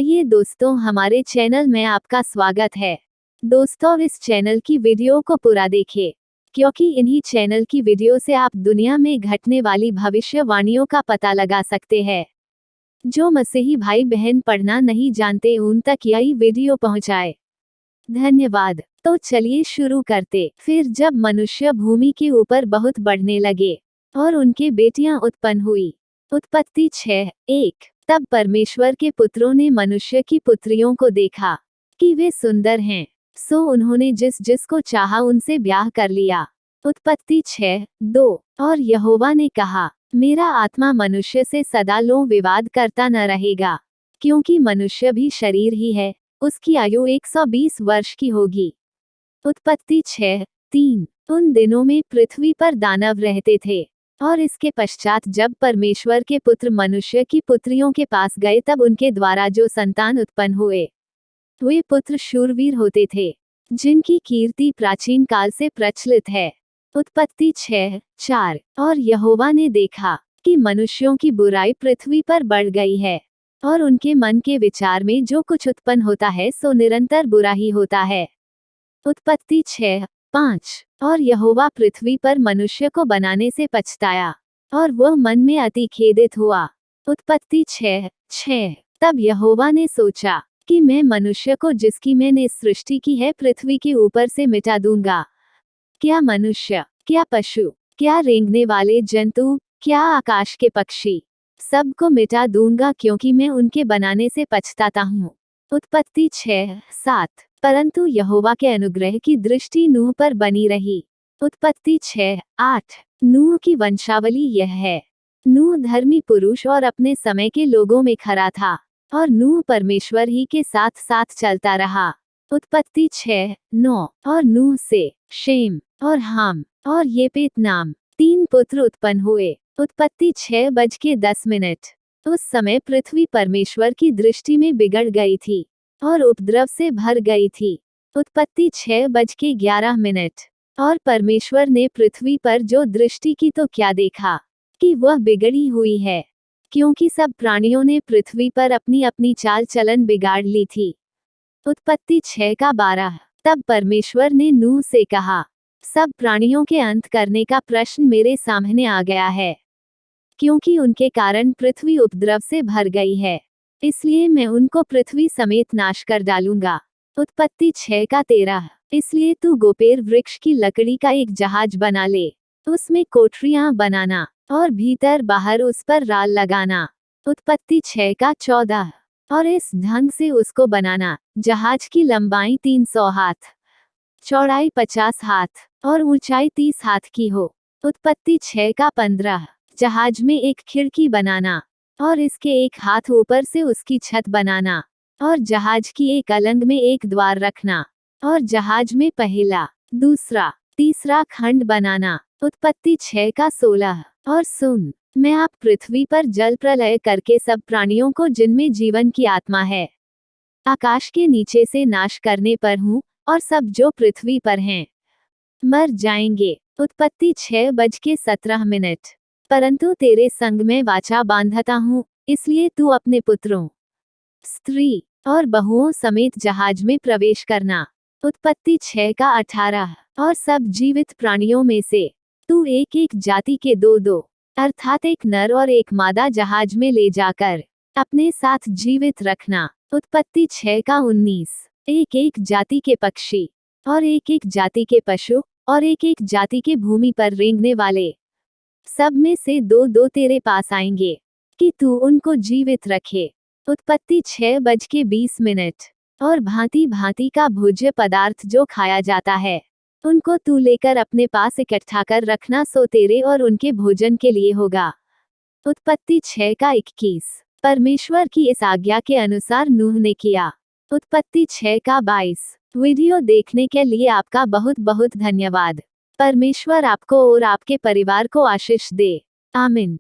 आइए दोस्तों, हमारे चैनल में आपका स्वागत है। दोस्तों, इस चैनल की वीडियो को पूरा देखें, क्योंकि इन्हीं चैनल की वीडियो से आप दुनिया में घटने वाली भविष्यवाणियों का पता लगा सकते हैं। जो मसीही भाई बहन पढ़ना नहीं जानते, उन तक यही वीडियो पहुंचाए। धन्यवाद। तो चलिए शुरू करते। फिर जब मनुष्य भूमि के ऊपर बहुत बढ़ने लगे और उनके बेटियां उत्पन्न हुई। उत्पत्ति 6:1। तब परमेश्वर के पुत्रों ने मनुष्य की पुत्रियों को देखा कि वे सुंदर हैं, सो उन्होंने जिस जिसको चाहा उनसे ब्याह कर लिया। उत्पत्ति 6:2। और यहोवा ने कहा, मेरा आत्मा मनुष्य से सदा लो विवाद करता न रहेगा, क्योंकि मनुष्य भी शरीर ही है, उसकी आयु 120 वर्ष की होगी। उत्पत्ति 6:3। उन दिनों में पृथ्वी पर दानव रहते थे, और इसके पश्चात जब परमेश्वर के पुत्र मनुष्य की पुत्रियों के पास गए, तब उनके द्वारा जो संतान उत्पन्न हुए, वे पुत्र शूरवीर होते थे, जिनकी कीर्ति प्राचीन काल से प्रचलित है। उत्पत्ति 6:4। और यहोवा ने देखा कि मनुष्यों की बुराई पृथ्वी पर बढ़ गई है, और उनके मन के विचार में जो कुछ उत्पन्न होता है सो निरंतर बुरा ही होता है। उत्पत्ति 6:5। और यहोवा पृथ्वी पर मनुष्य को बनाने से पछताया, और वह मन में अति खेदित हुआ। उत्पत्ति 6:6। तब यहोवा ने सोचा कि मैं मनुष्य को जिसकी मैंने सृष्टि की है पृथ्वी के ऊपर से मिटा दूंगा। क्या मनुष्य, क्या पशु, क्या रेंगने वाले जंतु, क्या आकाश के पक्षी, सबको मिटा दूंगा, क्योंकि मैं उनके बनाने से पछताता हूँ। उत्पत्ति 6:7। परंतु यहोवा के अनुग्रह की दृष्टि नूह पर बनी रही। उत्पत्ति 6:8। नूह की वंशावली यह है। नूह धर्मी पुरुष और अपने समय के लोगों में खरा था, और नूह परमेश्वर ही के साथ साथ चलता रहा। उत्पत्ति 6:9। और नूह से शेम और हाम और येपेत नाम 3 पुत्र उत्पन्न हुए। उत्पत्ति 6:10। उस समय पृथ्वी परमेश्वर की दृष्टि में बिगड़ गई थी और उपद्रव से भर गई थी। उत्पत्ति 6:11। और परमेश्वर ने पृथ्वी पर जो दृष्टि की तो क्या देखा कि वह बिगड़ी हुई है, क्योंकि सब प्राणियों ने पृथ्वी पर अपनी अपनी चाल चलन बिगाड़ ली थी। उत्पत्ति 6:12। तब परमेश्वर ने नूह से कहा, सब प्राणियों के अंत करने का प्रश्न मेरे सामने आ गया है, क्योंकि उनके कारण पृथ्वी उपद्रव से भर गई है, इसलिए मैं उनको पृथ्वी समेत नाश कर डालूंगा। उत्पत्ति 6:13। इसलिए तू गोपेर वृक्ष की लकड़ी का एक जहाज बना ले, उसमें कोठरियां बनाना और भीतर बाहर उस पर राल लगाना। उत्पत्ति 6:14। और इस ढंग से उसको बनाना, जहाज की लंबाई 300 हाथ, चौड़ाई 50 हाथ और ऊंचाई 30 हाथ की हो। उत्पत्ति 6:15। जहाज में एक खिड़की बनाना, और इसके एक हाथ ऊपर से उसकी छत बनाना, और जहाज की एक अलंग में एक द्वार रखना, और जहाज में पहला, दूसरा, तीसरा खंड बनाना। उत्पत्ति 6:16। और सुन, मैं आप पृथ्वी पर जल प्रलय करके सब प्राणियों को जिनमें जीवन की आत्मा है, आकाश के नीचे से नाश करने पर हूँ, और सब जो पृथ्वी पर हैं मर जाएंगे। उत्पत्ति 6:17। परंतु तेरे संग में वाचा बांधता हूँ, इसलिए तू अपने पुत्रों, स्त्री और बहुओं समेत जहाज में प्रवेश करना। उत्पत्ति 6:18। और सब जीवित प्राणियों में से तू एक एक जाति के 2-2, अर्थात एक नर और एक मादा जहाज में ले जाकर अपने साथ जीवित रखना। उत्पत्ति 6:19। एक एक जाति के पक्षी और एक एक जाति के पशु और एक एक जाति के भूमि पर रेंगने वाले, सब में से 2-2 तेरे पास आएंगे, कि तू उनको जीवित रखे। उत्पत्ति 6:20। और भांति भांति का भोज्य पदार्थ जो खाया जाता है, उनको तू लेकर अपने पास इकट्ठा कर रखना, सो तेरे और उनके भोजन के लिए होगा। उत्पत्ति 6:21। परमेश्वर की इस आज्ञा के अनुसार नूह ने किया। उत्पत्ति 6:22। वीडियो देखने के लिए आपका बहुत बहुत धन्यवाद। परमेश्वर आपको और आपके परिवार को आशीष दे। आमीन।